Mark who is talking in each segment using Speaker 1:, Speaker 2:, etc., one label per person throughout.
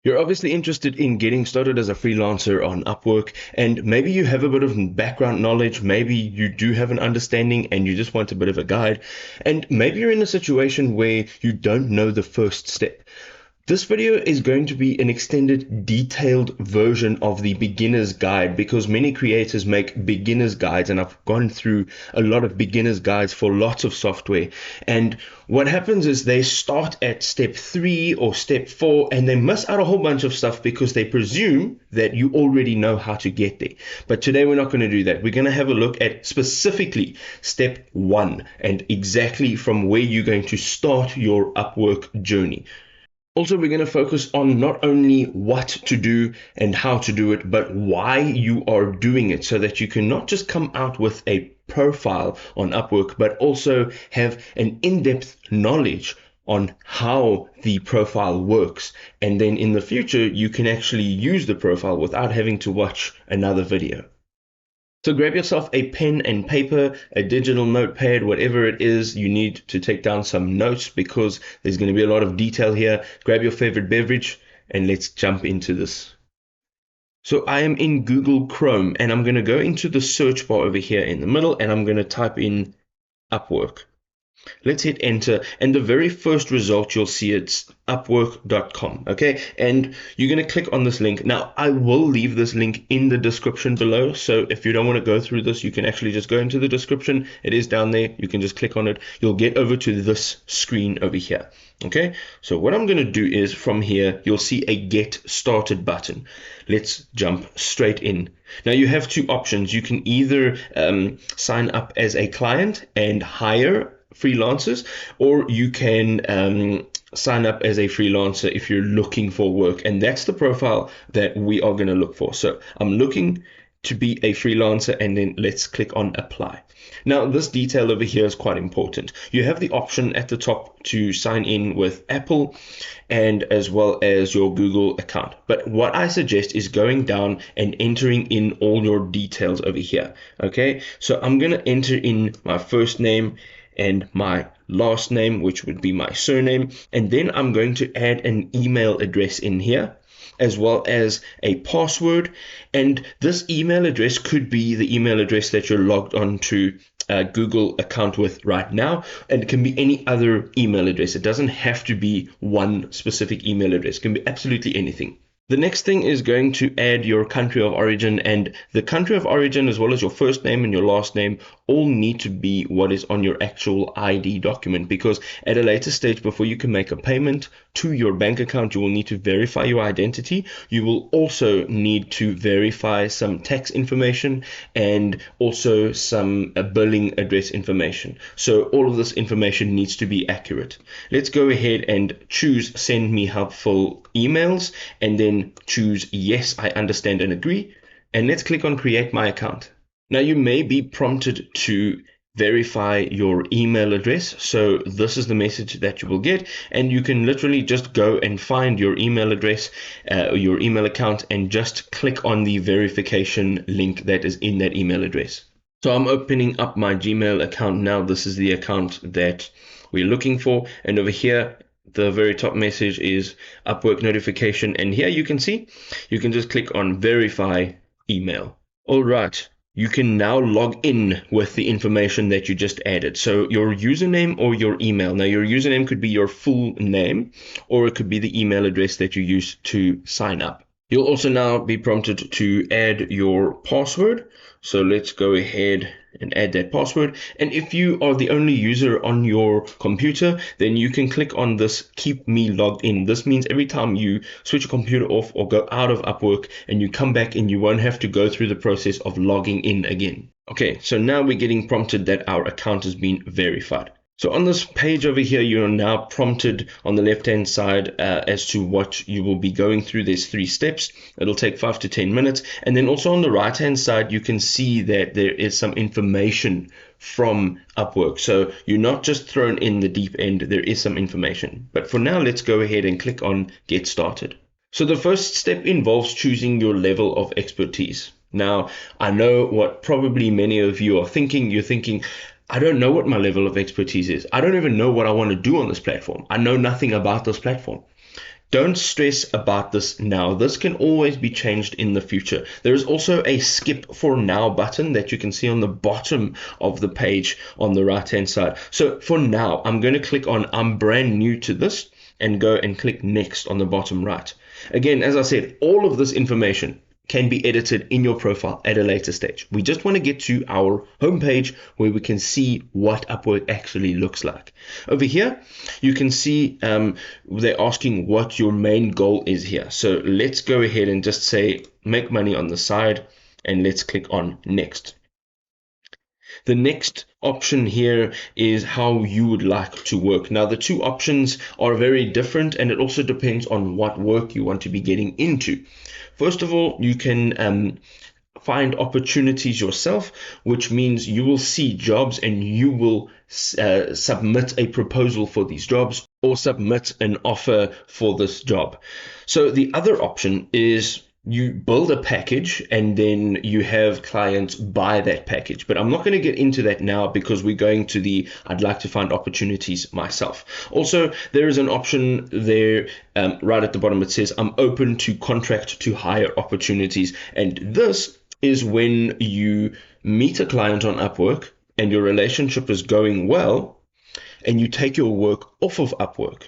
Speaker 1: You're obviously interested in getting started as a freelancer on Upwork, and maybe you have a bit of background knowledge, maybe you do have an understanding and you just want a bit of a guide, and maybe you're in a situation where you don't know the first step. This video is going to be an extended, detailed version of the beginner's guide because many creators make beginner's guides, and I've gone through a lot of beginner's guides for lots of software. And what happens is they start at step 3 or step 4 and they miss out a whole bunch of stuff because they presume that you already know how to get there. But today we're not going to do that. We're going to have a look at specifically step 1 and exactly from where you're going to start your Upwork journey. Also, we're going to focus on not only what to do and how to do it, but why you are doing it so that you can not just come out with a profile on Upwork, but also have an in-depth knowledge on how the profile works. And then in the future, you can actually use the profile without having to watch another video. So grab yourself a pen and paper, a digital notepad, whatever it is you need to take down some notes because there's going to be a lot of detail here. Grab your favorite beverage and let's jump into this. So I am in Google Chrome and I'm going to go into the search bar over here in the middle and I'm going to type in Upwork. Let's hit enter, and the very first result you'll see it's upwork.com. Okay, and you're going to click on this link. Now I will leave this link in the description below, so if you don't want to go through this, you can actually just go into the description. It is down there. You can just click on it. You'll get over to this screen over here. Okay, so what I'm going to do is from here you'll see a get started button. Let's jump straight in. Now you have two options. You can either sign up as a client and hire freelancers, or you can sign up as a freelancer if you're looking for work, and that's the profile that we are going to look for. So I'm looking to be a freelancer, and then let's click on apply. Now this detail over here is quite important. You have the option at the top to sign in with Apple and as well as your Google account, but what I suggest is going down and entering in all your details over here. Okay, so I'm going to enter in my first name and my last name, which would be my surname, and then I'm going to add an email address in here as well as a password, and this email address could be the email address that you're logged on to a Google account with right now, and it can be any other email address. It doesn't have to be one specific email address. It can be absolutely anything. The next thing is going to add your country of origin, and the country of origin as well as your first name and your last name all need to be what is on your actual ID document, because at a later stage before you can make a payment to your bank account you will need to verify your identity. You will also need to verify some tax information and also some billing address information. So all of this information needs to be accurate. Let's go ahead and choose send me helpful emails and then choose yes, I understand and agree, and let's click on create my account. Now you may be prompted to verify your email address, so this is the message that you will get, and you can literally just go and find your email address, your email account, and just click on the verification link that is in that email address. So I'm opening up my Gmail account now. This is the account that we're looking for, and over here the very top message is Upwork notification, and here you can see you can just click on verify email. All right, you can now log in with the information that you just added. So your username or your email. Now your username could be your full name, or it could be the email address that you use to sign up. You'll also now be prompted to add your password. So let's go ahead and add that password. And if you are the only user on your computer, then you can click on this keep me logged in. This means every time you switch your computer off or go out of Upwork and you come back in, you won't have to go through the process of logging in again. Okay, so now we're getting prompted that our account has been verified. So on this page over here, you're now prompted on the left-hand side as to what you will be going through. There's 3 steps. It'll take 5 to 10 minutes. And then also on the right-hand side, you can see that there is some information from Upwork. So you're not just thrown in the deep end. There is some information. But for now, let's go ahead and click on Get Started. So the first step involves choosing your level of expertise. Now, I know what probably many of you are thinking. You're thinking, I don't know what my level of expertise is. I don't even know what I want to do on this platform. I know nothing about this platform. Don't stress about this now. This can always be changed in the future. There is also a skip for now button that you can see on the bottom of the page on the right hand side. So for now, I'm going to click on I'm brand new to this and go and click next on the bottom right. Again, as I said, all of this information can be edited in your profile at a later stage. We just want to get to our homepage where we can see what Upwork actually looks like. Over here, you can see they're asking what your main goal is here. So let's go ahead and just say make money on the side, and let's click on next. The next option here is how you would like to work. Now, the two options are very different, and it also depends on what work you want to be getting into. First of all, you can find opportunities yourself, which means you will see jobs and you will submit a proposal for these jobs or submit an offer for this job. So the other option is you build a package and then you have clients buy that package. But I'm not going to get into that now because we're going to the I'd like to find opportunities myself. Also, there is an option there right at the bottom. It says I'm open to contract to hire opportunities. And this is when you meet a client on Upwork and your relationship is going well and you take your work off of Upwork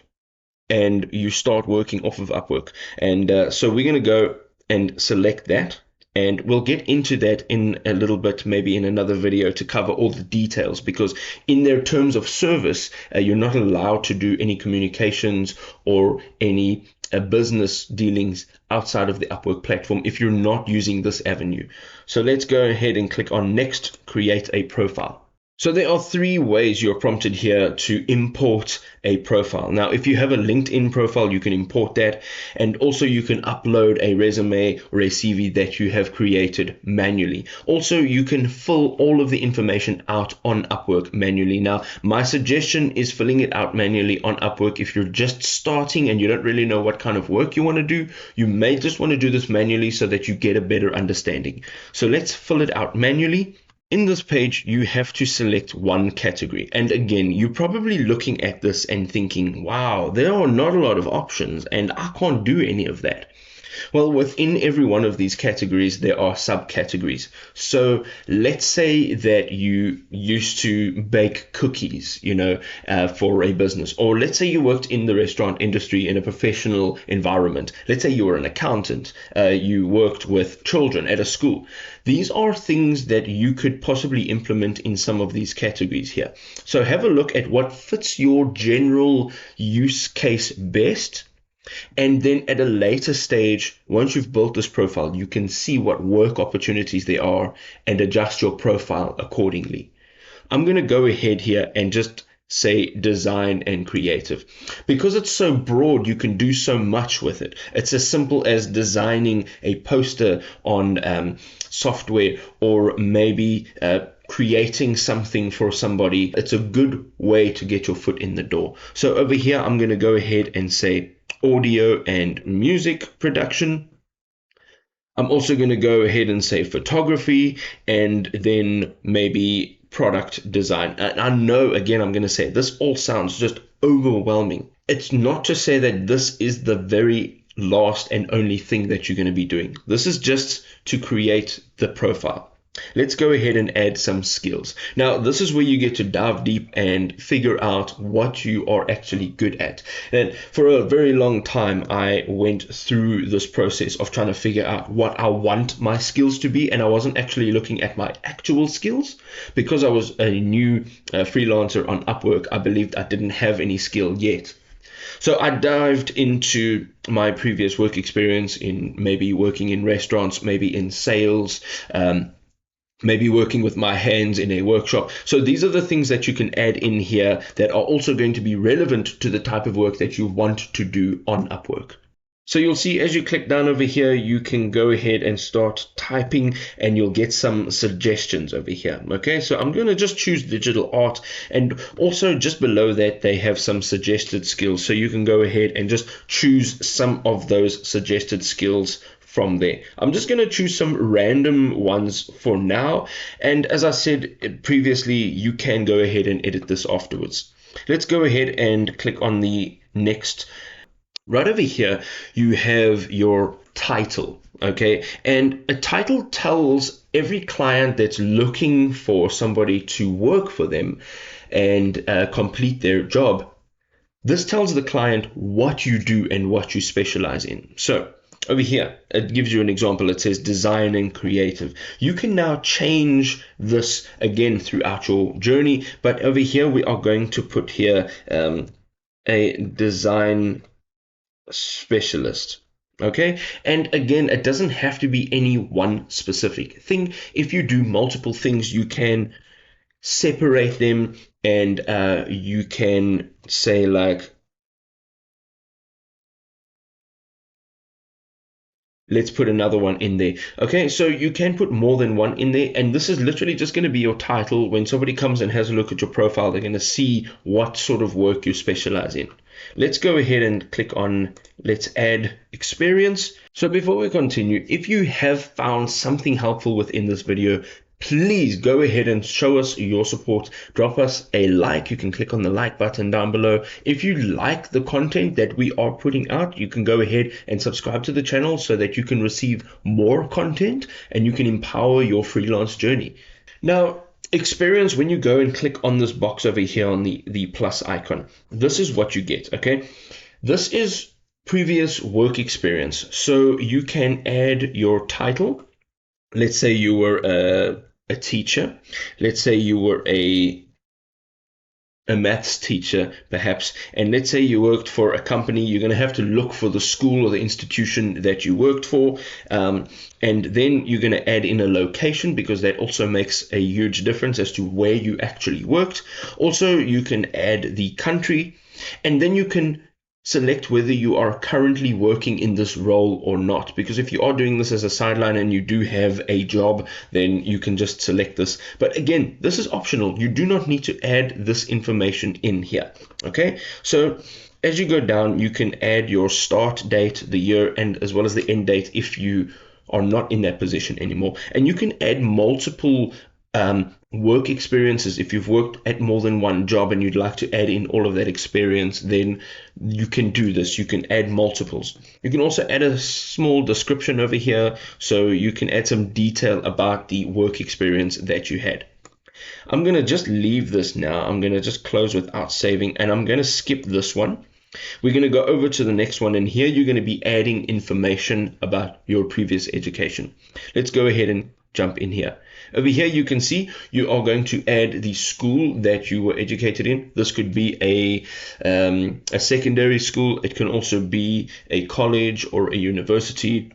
Speaker 1: and you start working off of Upwork. And so we're going to go and select that, and we'll get into that in a little bit, maybe in another video, to cover all the details, because in their terms of service, you're not allowed to do any communications or any business dealings outside of the Upwork platform if you're not using this avenue. So let's go ahead and click on next, create a profile. So there are three ways you're prompted here to import a profile. Now, if you have a LinkedIn profile, you can import that. And also you can upload a resume or a CV that you have created manually. Also, you can fill all of the information out on Upwork manually. Now, my suggestion is filling it out manually on Upwork. If you're just starting and you don't really know what kind of work you want to do, you may just want to do this manually so that you get a better understanding. So let's fill it out manually. In this page, you have to select one category. And again, you're probably looking at this and thinking, wow, there are not a lot of options and I can't do any of that. Well, within every one of these categories, there are subcategories. So let's say that you used to bake cookies, for a business, or let's say you worked in the restaurant industry in a professional environment. Let's say you were an accountant, you worked with children at a school. These are things that you could possibly implement in some of these categories here. So have a look at what fits your general use case best. And then at a later stage, once you've built this profile, you can see what work opportunities there are and adjust your profile accordingly. I'm going to go ahead here and just say design and creative. Because it's so broad, you can do so much with it. It's as simple as designing a poster on software, or maybe creating something for somebody. It's a good way to get your foot in the door. So over here, I'm going to go ahead and say audio and music production. I'm also going to go ahead and say photography, and then maybe product design. And I know, again, I'm going to say this all sounds just overwhelming. It's not to say that this is the very last and only thing that you're going to be doing. This is just to create the profile. Let's go ahead and add some skills. Now, this is where you get to dive deep and figure out what you are actually good at. And for a very long time, I went through this process of trying to figure out what I want my skills to be. And I wasn't actually looking at my actual skills because I was a new freelancer on Upwork. I believed I didn't have any skill yet. So I dived into my previous work experience in maybe working in restaurants, maybe in sales, maybe working with my hands in a workshop. So these are the things that you can add in here that are also going to be relevant to the type of work that you want to do on Upwork. So you'll see as you click down over here, you can go ahead and start typing and you'll get some suggestions over here. Okay, so I'm going to just choose digital art, and also just below that they have some suggested skills. So you can go ahead and just choose some of those suggested skills from there. I'm just going to choose some random ones for now. And as I said previously, you can go ahead and edit this afterwards. Let's go ahead and click on the next Right over here, you have your title, okay? And a title tells every client that's looking for somebody to work for them and complete their job. This tells the client what you do and what you specialize in. So over here, it gives you an example. It says design and creative. You can now change this again throughout your journey, but over here we are going to put here a design specialist. Okay, and again, it doesn't have to be any one specific thing. If you do multiple things, you can separate them, and you can say, like, let's put another one in there. Okay, so you can put more than one in there, and this is literally just going to be your title. When somebody comes and has a look at your profile, they're going to see what sort of work you specialize in. Let's go ahead and click on let's add experience. So before we continue, if you have found something helpful within this video, please go ahead and show us your support. Drop us a like. You can click on the like button down below. If you like the content that we are putting out, you can go ahead and subscribe to the channel so that you can receive more content and you can empower your freelance journey. Now, experience, when you go and click on this box over here on the plus icon, this is what you get, okay? This is previous work experience. So you can add your title. Let's say you were a teacher. Let's say you were a maths teacher, perhaps, and let's say you worked for a company. You're going to have to look for the school or the institution that you worked for, and then you're going to add in a location, because that also makes a huge difference as to where you actually worked. Also, you can add the country, and then you can select whether you are currently working in this role or not, because if you are doing this as a sideline and you do have a job, then you can just select this. But again, this is optional. You do not need to add this information in here. Okay, so as you go down, you can add your start date, the year, and as well as the end date if you are not in that position anymore. And you can add multiple work experiences. If you've worked at more than one job and you'd like to add in all of that experience, then you can do this. You can add multiples. You can also add a small description over here, so you can add some detail about the work experience that you had. I'm going to just leave this now. I'm going to just close without saving, and I'm going to skip this one. We're going to go over to the next one, and here you're going to be adding information about your previous education. Let's go ahead and jump in here. Over here, you can see you are going to add the school that you were educated in. This could be a secondary school. It can also be a college or a university.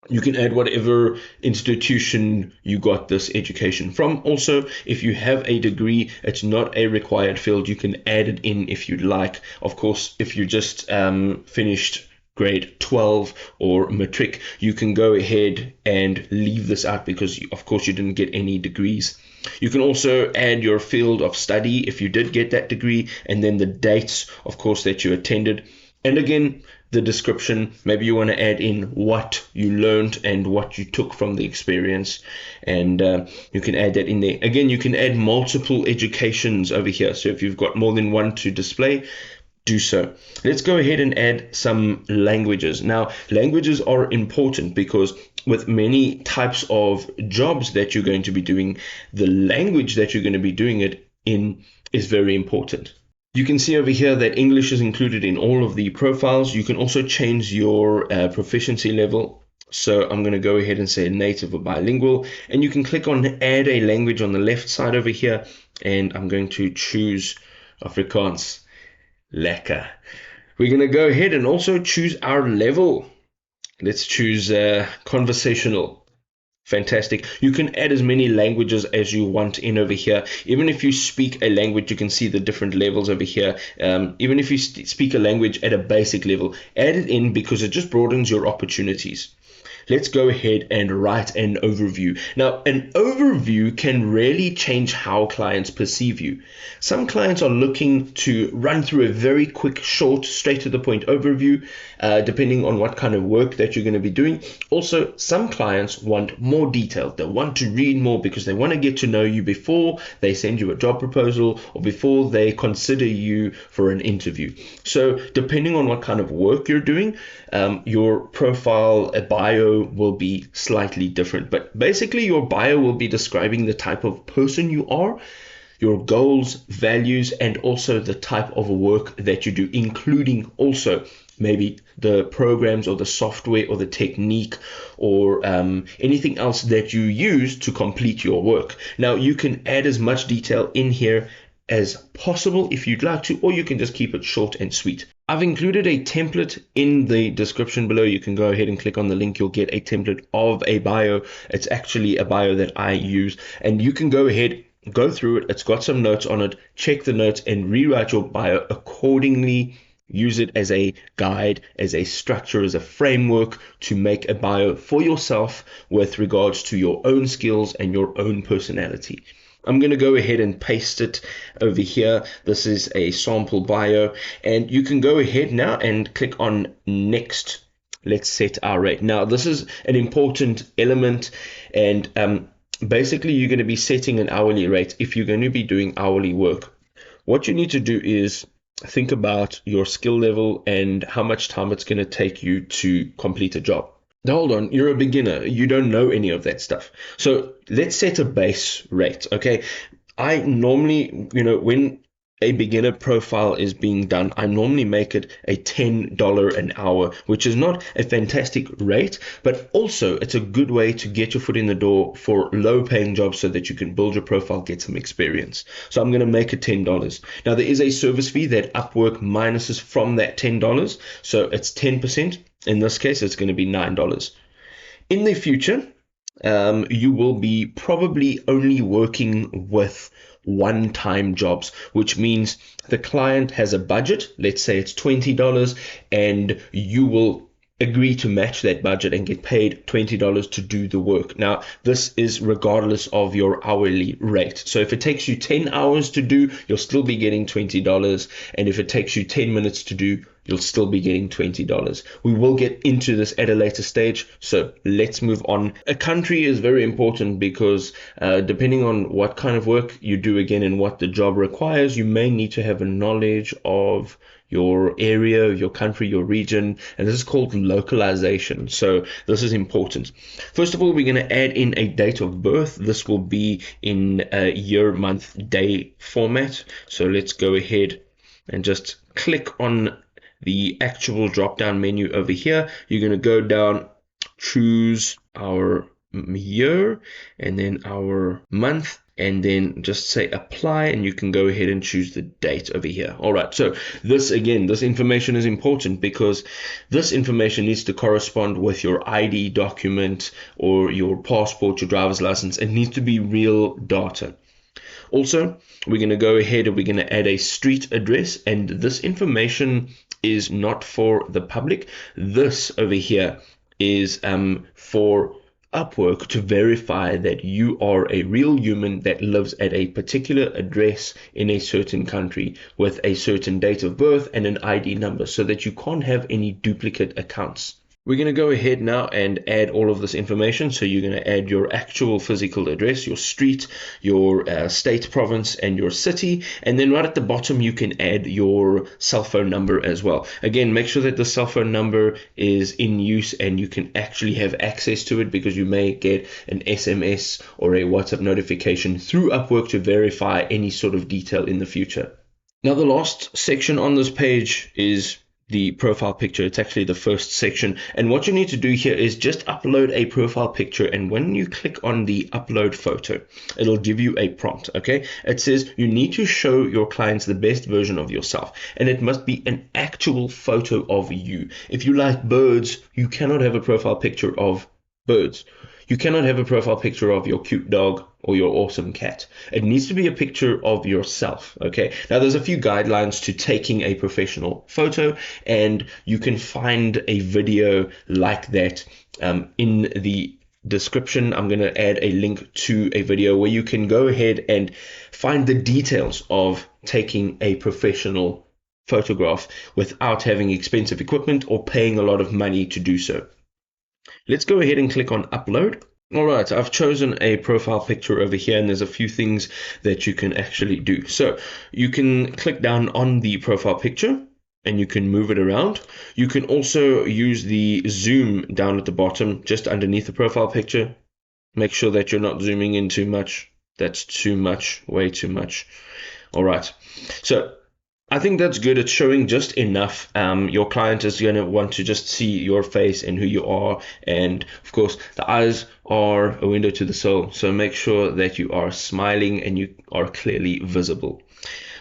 Speaker 1: You can add whatever institution you got this education from. Also, if you have a degree, it's not a required field. You can add it in if you'd like. Of course, if you just finished grade 12 or matric, you can go ahead and leave this out, because of course you didn't get any degrees. You can also add your field of study if you did get that degree, and then the dates, of course, that you attended. And again, the description, maybe you want to add in what you learned and what you took from the experience, and you can add that in there. Again, you can add multiple educations over here. So if you've got more than one to display, do so. Let's go ahead and add some languages. Now, languages are important because with many types of jobs that you're going to be doing, the language that you're going to be doing it in is very important. You can see over here that English is included in all of the profiles. You can also change your proficiency level. So I'm going to go ahead and say native or bilingual, and you can click on add a language on the left side over here, and I'm going to choose Afrikaans. Lekker. We're going to go ahead and also choose our level. Let's choose conversational. Fantastic. You can add as many languages as you want in over here. Even if you speak a language, you can see the different levels over here. Even if you speak a language at a basic level, add it in, because it just broadens your opportunities. let's go ahead and write an overview. Now, an overview can really change how clients perceive you. Some clients are looking to run through a very quick, short, straight to the point overview, depending on what kind of work that you're going to be doing. Also, some clients want more detail. They want to read more because they want to get to know you before they send you a job proposal or before they consider you for an interview. So depending on what kind of work you're doing, your profile, a bio will be slightly different. But basically, your bio will be describing the type of person you are, your goals, values, and also the type of work that you do, including also maybe the programs or the software or the technique or anything else that you use to complete your work. Now, you can add as much detail in here as possible if you'd like to, or you can just keep it short and sweet. I've included a template in the description below. You can go ahead and click on the link. You'll get a template of a bio. It's actually a bio that I use, and you can go ahead, go through it. It's got some notes on it. Check the notes and rewrite your bio accordingly. Use it as a guide, as a structure, as a framework to make a bio for yourself with regards to your own skills and your own personality. I'm going to go ahead and paste it over here. This is a sample bio, and you can go ahead now and click on next. Let's set our rate. Now, this is an important element, and basically you're going to be setting an hourly rate if you're going to be doing hourly work. What you need to do is think about your skill level and how much time it's going to take you to complete a job. Now, hold on, you're a beginner. You don't know any of that stuff. So let's set a base rate, okay? I normally, when a beginner profile is being done, I normally make it a $10 an hour, which is not a fantastic rate, but also it's a good way to get your foot in the door for low paying jobs so that you can build your profile, get some experience. So I'm going to make it $10. Now, there is a service fee that Upwork minuses from that $10. So it's 10%. In this case, it's going to be $9. In the future, you will be probably only working with one-time jobs, which means the client has a budget, let's say it's $20, and you will agree to match that budget and get paid $20 to do the work. Now, this is regardless of your hourly rate. So if it takes you 10 hours to do, you'll still be getting $20. And if it takes you 10 minutes to do, you'll still be getting $20. We will get into this at a later stage, so let's move on. A country is very important because depending on what kind of work you do again and what the job requires, you may need to have a knowledge of your area, your country, your region, and this is called localization. So this is important. First of all, we're going to add in a date of birth. This will be in a year, month, day format. So let's go ahead and just click on the actual drop down menu over here. You're going to go down, choose our year and then our month, and then just say apply, and you can go ahead and choose the date over here. All right, so this information is important because this information needs to correspond with your ID document or your passport, your driver's license. It needs to be real data. Also, we're going to go ahead and we're going to add a street address, and this information is not for the public. This over here is for Upwork to verify that you are a real human that lives at a particular address in a certain country with a certain date of birth and an ID number, so that you can't have any duplicate accounts. We're going to go ahead now and add all of this information. So you're going to add your actual physical address, your street, your state, province, and your city. And then right at the bottom, you can add your cell phone number as well. Again, make sure that the cell phone number is in use and you can actually have access to it, because you may get an SMS or a WhatsApp notification through Upwork to verify any sort of detail in the future. Now, the last section on this page is the profile picture. It's actually the first section, and what you need to do here is just upload a profile picture, and when you click on the upload photo, it'll give you a prompt. Okay, it says you need to show your clients the best version of yourself, and it must be an actual photo of you. If you like birds, you cannot have a profile picture of birds. You cannot have a profile picture of your cute dog or your awesome cat. It needs to be a picture of yourself, okay? Now, there's a few guidelines to taking a professional photo, and you can find a video like that in the description. I'm going to add a link to a video where you can go ahead and find the details of taking a professional photograph without having expensive equipment or paying a lot of money to do so. Let's go ahead and click on upload. All right, I've chosen a profile picture over here, and there's a few things that you can actually do. So you can click down on the profile picture and you can move it around. You can also use the zoom down at the bottom, just underneath the profile picture. Make sure that you're not zooming in too much. That's too much, way too much. All right, so I think that's good. It's showing just enough. Your client is going to want to just see your face and who you are. And of course, the eyes are a window to the soul. So make sure that you are smiling and you are clearly visible.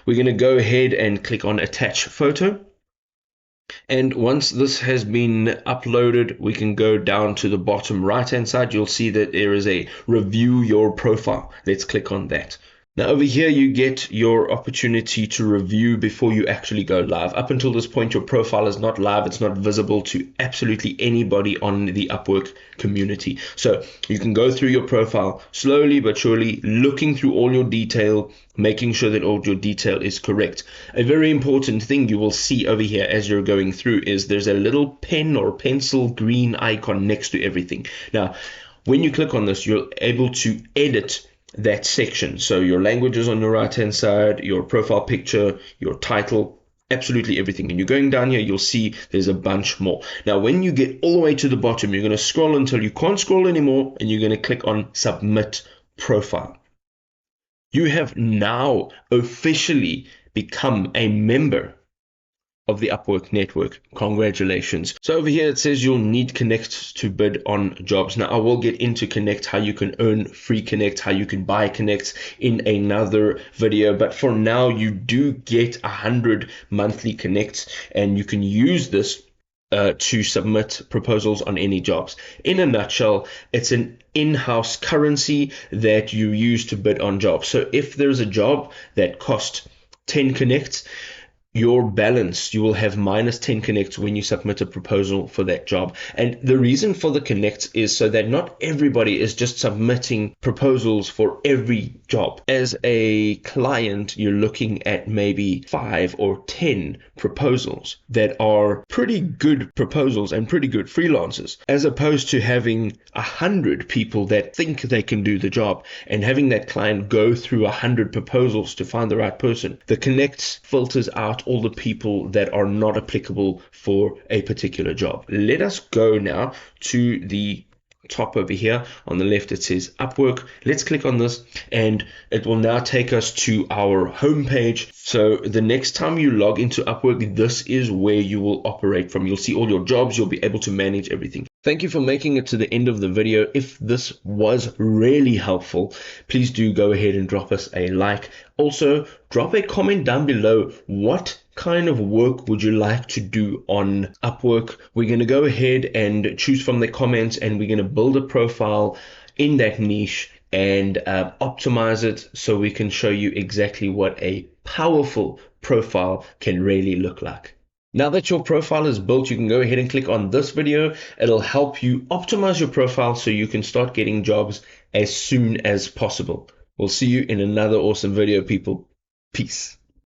Speaker 1: We're going to go ahead and click on attach photo. And once this has been uploaded, we can go down to the bottom right hand side. You'll see that there is a review your profile. Let's click on that. Now over here, you get your opportunity to review before you actually go live. Up until this point, your profile is not live. It's not visible to absolutely anybody on the Upwork community. So you can go through your profile slowly but surely, looking through all your detail, making sure that all your detail is correct. A very important thing you will see over here as you're going through is there's a little pen or pencil green icon next to everything. Now, when you click on this, you're able to edit that section. So your language is on your right hand side, your profile picture, your title, absolutely everything. And you're going down here, you'll see there's a bunch more. Now when you get all the way to the bottom, you're going to scroll until you can't scroll anymore, and you're going to click on submit profile. You have now officially become a member of the Upwork network. Congratulations. So over here it says you'll need Connect to bid on jobs. Now I will get into Connect, how you can earn free Connect, how you can buy Connect in another video, but for now you do get 100 monthly Connects, and you can use this to submit proposals on any jobs. In a nutshell, it's an in-house currency that you use to bid on jobs. So if there's a job that costs 10 Connects, your balance, you will have minus 10 connects when you submit a proposal for that job. And the reason for the connects is so that not everybody is just submitting proposals for every job. As a client, you're looking at maybe 5 or 10 proposals that are pretty good proposals and pretty good freelancers, as opposed to having 100 people that think they can do the job and having that client go through 100 proposals to find the right person. The connects filters out all the people that are not applicable for a particular job. Let us go now to the top over here. On the left it says Upwork. Let's click on this and it will now take us to our home page. So the next time you log into Upwork, this is where you will operate from. You'll see all your jobs. You'll be able to manage everything. Thank you for making it to the end of the video. If this was really helpful, please do go ahead and drop us a like. Also, drop a comment down below. What kind of work would you like to do on Upwork? We're going to go ahead and choose from the comments, and we're going to build a profile in that niche and optimize it so we can show you exactly what a powerful profile can really look like. Now that your profile is built, you can go ahead and click on this video. It'll help you optimize your profile so you can start getting jobs as soon as possible. We'll see you in another awesome video, people. Peace.